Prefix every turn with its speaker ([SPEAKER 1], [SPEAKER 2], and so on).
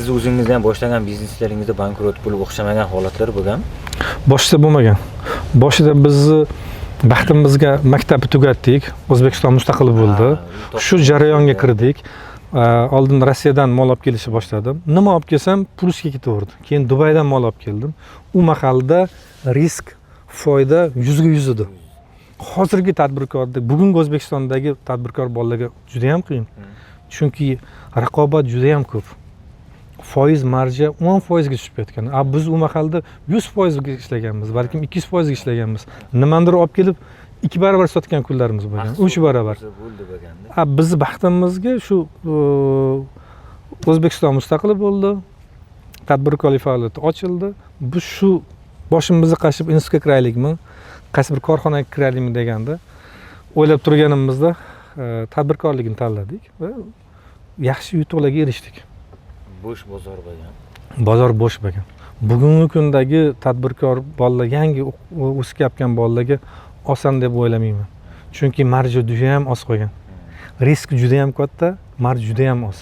[SPEAKER 1] Siz o'zingiz ham boshlagan bizneslaringizda bankrot bo'lib o'xshamagan holatlar bo'lganmi?
[SPEAKER 2] Boshida bo'lmagan. Boshida bizni baxtimizga maktabni tugatdik, O'zbekiston mustaqil bo'ldi. Shu jarayonga kirdik. Oldin Rossiyadan mol olib kelishni boshladim. Nima olib kelsam plusga ketaverdi. Keyin Dubaydan mol olib keldim. U mahalda risk, foyda 100% edi. Hozirgi tadbirkorda, bugungi O'zbekistondagi tadbirkor bolalarga juda ham qiyin. Chunki raqobat juda ham ko'p. Foiz marja 10% ga tushib ketgan. Biz u mahalda 100% ga ishlaganmiz, balkim 200% ga ishlaganmiz. Nimandir olib kelib 2 barobar sotgan kunlarimiz bo'lgan, 3 barobar. Bizni baxtimizga shu O'zbekiston mustaqil bo'ldi. Tadbirkorlik faoliyati ochildi. Biz shu boshimizni qashib institutga kiraylikmi, qaysi bir korxonaga kiraylikmi deganda o'ylab turganimizda tadbirkorlikni tanladik va yaxshi yutuqlarga erishdik.
[SPEAKER 1] Bo'sh bozor bo'lgan.
[SPEAKER 2] Bozor bo'sh bo'lgan. Bugungi kundagi tadbirkor bolalar, yangi o'sib kelgan bolalarga oson deb o'ylamayman. Chunki marja juda ham oz qo'ygan. Risk juda ham katta, marj juda ham oz.